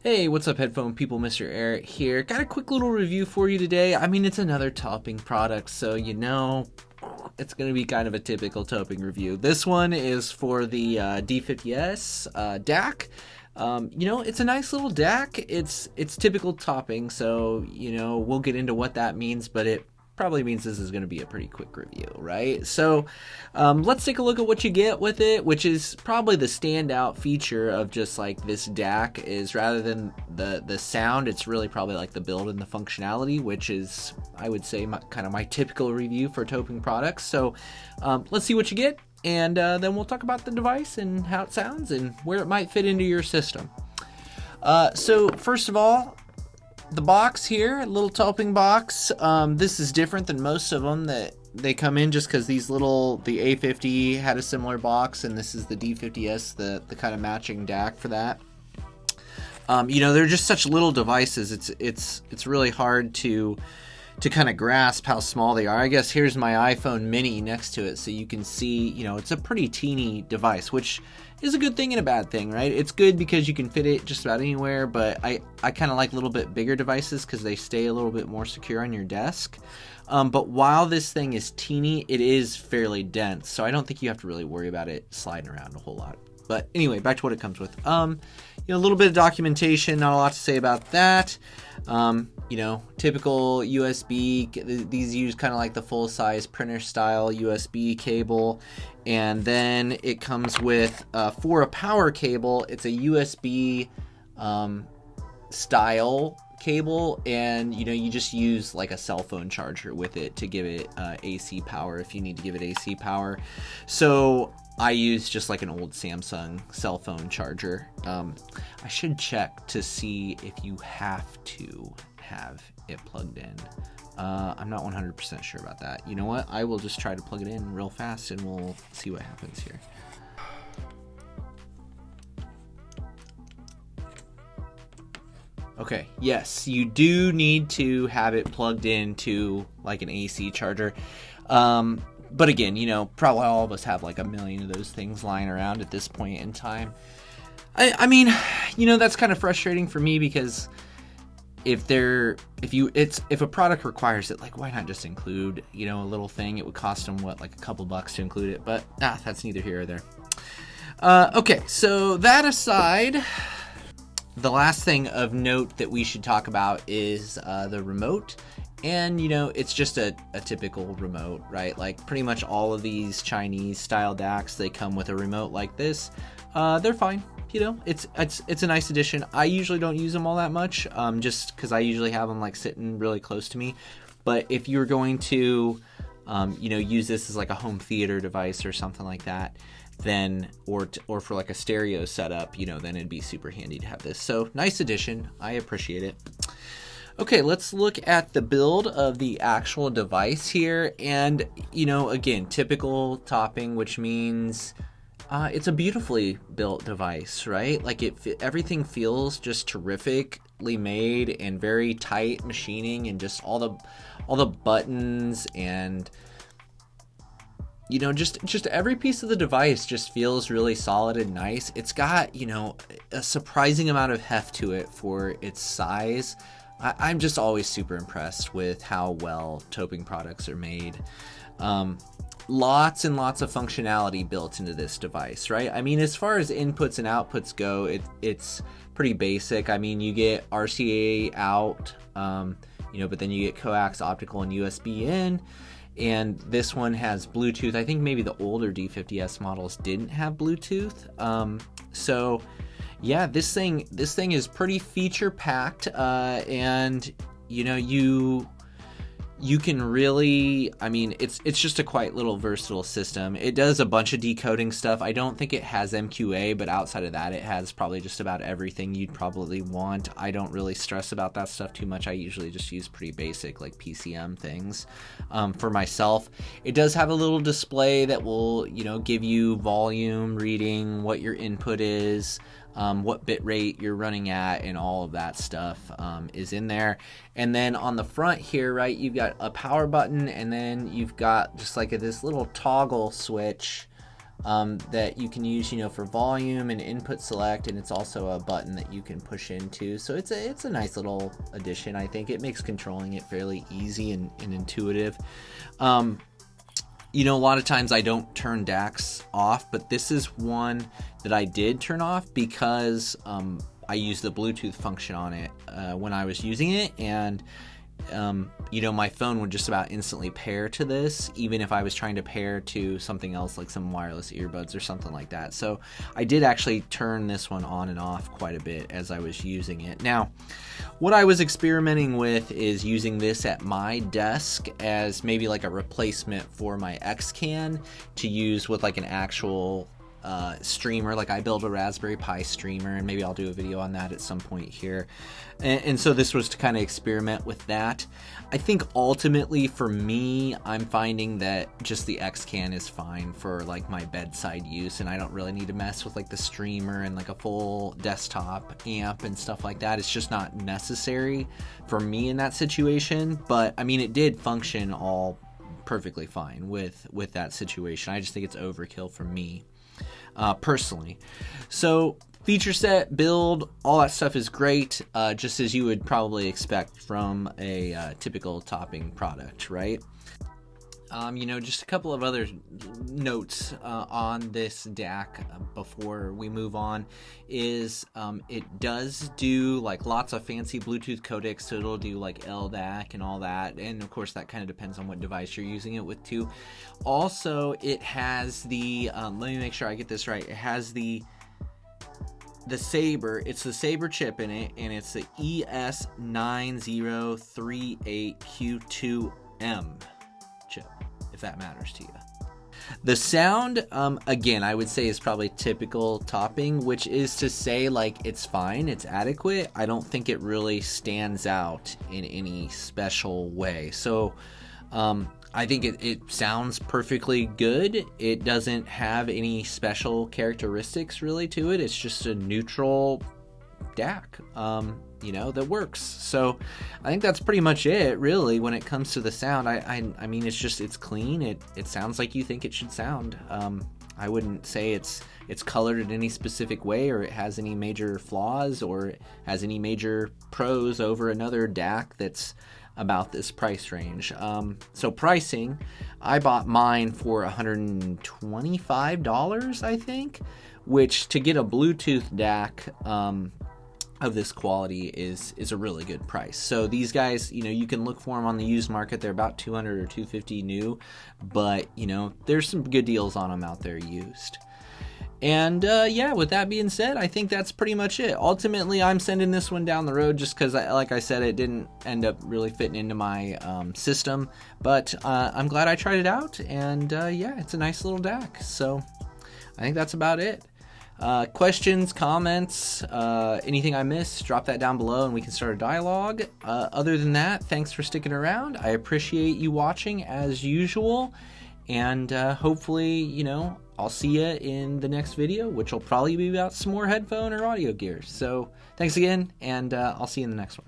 Hey, what's up, headphone people? MrAyrit here. Got a quick little review for you today. I mean, it's another topping product, so it's going to be kind of a typical topping review. This one is for the D50s DAC. It's a nice little DAC. It's typical topping, so we'll get into what that means, but it probably means this is going to be a pretty quick review, right? So let's take a look at what you get with it, which is probably the standout feature of just like this DAC is rather than the sound, it's really probably like the build and the functionality, which is, I would say, kind of my typical review for topping products. So let's see what you get, and then we'll talk about the device and how it sounds and where it might fit into your system. So first of all, the box here, a little topping box. This is different than most of them that they come in, just because the A50 had a similar box, and this is the D50s, the kind of matching DAC for that. They're just such little devices. It's really hard to kind of grasp how small they are. I guess here's my iPhone mini next to it, so you can see, it's a pretty teeny device, which is a good thing and a bad thing, right? It's good because you can fit it just about anywhere, but I kind of like a little bit bigger devices because they stay a little bit more secure on your desk. But while this thing is teeny, it is fairly dense, so I don't think you have to really worry about it sliding around a whole lot. But anyway, back to what it comes with. A little bit of documentation, not a lot to say about that. Typical USB, these use kind of like the full-size printer style USB cable. And then it comes with, for a power cable, it's a USB style cable, and you just use like a cell phone charger with it to give it AC power if you need to give it AC power. So I use just like an old Samsung cell phone charger. I should check to see if you have to have it plugged in. I'm not 100% sure about that. You know what? I will just try to plug it in real fast and we'll see what happens here. Okay, yes, you do need to have it plugged into like an AC charger. But again, probably all of us have like a million of those things lying around at this point in time. I mean, that's kind of frustrating for me because if a product requires it, like, why not just include, a little thing? It would cost them like a couple bucks to include it, but that's neither here or there. Okay, so that aside, the last thing of note that we should talk about is the remote. And, it's just a typical remote, right? Like pretty much all of these Chinese style DACs, they come with a remote like this. They're fine. It's a nice addition. I usually don't use them all that much, just because I usually have them like sitting really close to me. But if you're going to, use this as like a home theater device or something like that, then or for like a stereo setup, then it'd be super handy to have this. So nice addition. I appreciate it. Okay, let's look at the build of the actual device here. And, again, typical topping, which means it's a beautifully built device, right? Like everything feels just terrifically made and very tight machining, and just all the buttons and just every piece of the device just feels really solid and nice. It's got, a surprising amount of heft to it for its size. I'm just always super impressed with how well topping products are made. Lots and lots of functionality built into this device, right? I mean, as far as inputs and outputs go, it's pretty basic. I mean, you get RCA out, but then you get coax, optical, and USB in. And this one has Bluetooth. I think maybe the older D50s models didn't have Bluetooth. So yeah, this thing is pretty feature packed, and you can really, I mean, it's just a quite little versatile system. It does a bunch of decoding stuff. I don't think it has MQA, but outside of that, it has probably just about everything you'd probably want. I don't really stress about that stuff too much. I usually just use pretty basic like PCM things for myself. It does have a little display that will, give you volume reading, what your input is, what bit rate you're running at, and all of that stuff is in there. And then on the front here, right, you've got a power button, and then you've got just like this little toggle switch that you can use, for volume and input select, and it's also a button that you can push into. So it's a nice little addition. I think it makes controlling it fairly easy and intuitive. A lot of times I don't turn DACs off, but this is one that I did turn off because I used the Bluetooth function on it when I was using it, and my phone would just about instantly pair to this, even if I was trying to pair to something else like some wireless earbuds or something like that. So I did actually turn this one on and off quite a bit as I was using it. Now, what I was experimenting with is using this at my desk as maybe like a replacement for my XCan to use with like an actual streamer. Like I built a Raspberry Pi streamer, and maybe I'll do a video on that at some point here. And so this was to kind of experiment with that. I think ultimately for me, I'm finding that just the XCan is fine for like my bedside use, and I don't really need to mess with like the streamer and like a full desktop amp and stuff like that. It's just not necessary for me in that situation. But I mean, it did function all perfectly fine with that situation. I just think it's overkill for me. Personally. So feature set, build, all that stuff is great, just as you would probably expect from a typical topping product, right? Just a couple of other notes on this DAC before we move on is it does do like lots of fancy Bluetooth codecs, so it'll do like LDAC and all that, and of course that kind of depends on what device you're using it with too. Also, it has the let me make sure I get this right. It has the Sabre. It's the Sabre chip in it, and it's the ES9038Q2M chip, if that matters to you. The sound, again, I would say is probably typical topping, which is to say, like, it's fine, it's adequate. I don't think it really stands out in any special way. So I think it sounds perfectly good. It doesn't have any special characteristics really to it. It's just a neutral DAC, that works. So I think that's pretty much it, really, when it comes to the sound. I mean, it's clean. It sounds like you think it should sound. I wouldn't say it's colored in any specific way, or it has any major flaws, or it has any major pros over another DAC that's about this price range. So pricing, I bought mine for $125, I think, which to get a Bluetooth DAC of this quality is a really good price. So these guys, you can look for them on the used market. They're about $200 or $250 new, but there's some good deals on them out there used. And with that being said, I think that's pretty much it. Ultimately, I'm sending this one down the road just because, like I said, it didn't end up really fitting into my system. But I'm glad I tried it out, and it's a nice little DAC. So I think that's about it. Questions, comments, anything I missed, drop that down below and we can start a dialogue. Other than that, thanks for sticking around. I appreciate you watching as usual, and hopefully, I'll see you in the next video, which will probably be about some more headphone or audio gear. So thanks again, and I'll see you in the next one.